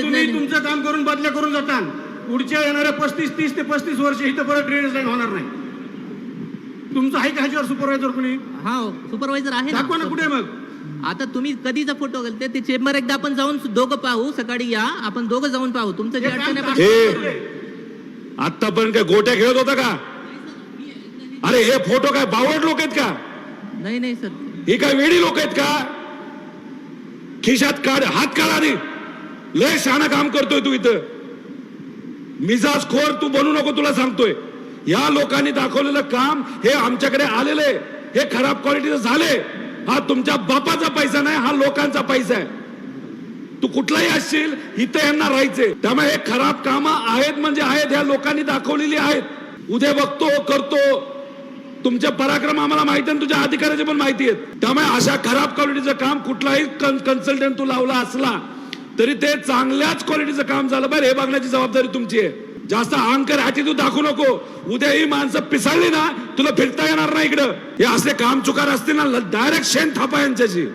तुम्ही तुमचं काम करून बदल्या करून जाता. पुढच्या येणाऱ्या 30 ते 35 वर्ष इथं परत ड्रेनेज लाईन होणार नाही. तुमचं आहे का ह्याच्यावर सुपरवायझर कोणी? हा सुपरवायझर आहे दाखवा ना कुठे मग. आता तुम्ही कधीचा फोटो घालते ते चेंबर एकदा आपण जाऊन दोघं पाहू. सकाळी या आपण दोघं जाऊन पाहू तुमचं जे अडचण आहे. आतापर्यंत काय गोट्या खेळत होता का? अरे हे फोटो काय बावड लोक आहेत का? नाही नाही सर, ही काय वेडी लोक आहेत का? खिशात काढ, हात काढ आणि लय शहाणा काम करतोय तू इथं. मिजाज खोर तू बनू नको, तुला सांगतोय. या लोकांनी दाखवलेलं काम हे आमच्याकडे आलेलं आहे, हे खराब क्वालिटीचं झाले. हा तुमच्या बापाचा पैसा नाही, हा लोकांचा पैसा आहे. तू कुठलाही असशील इथं यांना राहायचे. त्यामुळे हे खराब कामं आहेत म्हणजे आहेत, ह्या लोकांनी दाखवलेली आहेत. उद्या बघतो करतो. तुमचे पराक्रम आम्हाला माहिती आहे, तुझ्या अधिकाऱ्याचे पण माहिती आहेत. त्यामुळे अशा खराब क्वालिटीचं काम कुठलाही कन्सल्टंट तू लावला असला तरी ते चांगल्याच क्वालिटीचं काम झालं पाहिजे हे बघण्याची जबाबदारी तुमची आहे. जास्त अहंकार ॲटिट्यूड दाखवू नको. उद्या ही माणसं पिसाळली ना तुला फिरता येणार नाही इकडं. हे असले काम चुकार असतील ना डायरेक्ट शेण थापा यांच्याशी.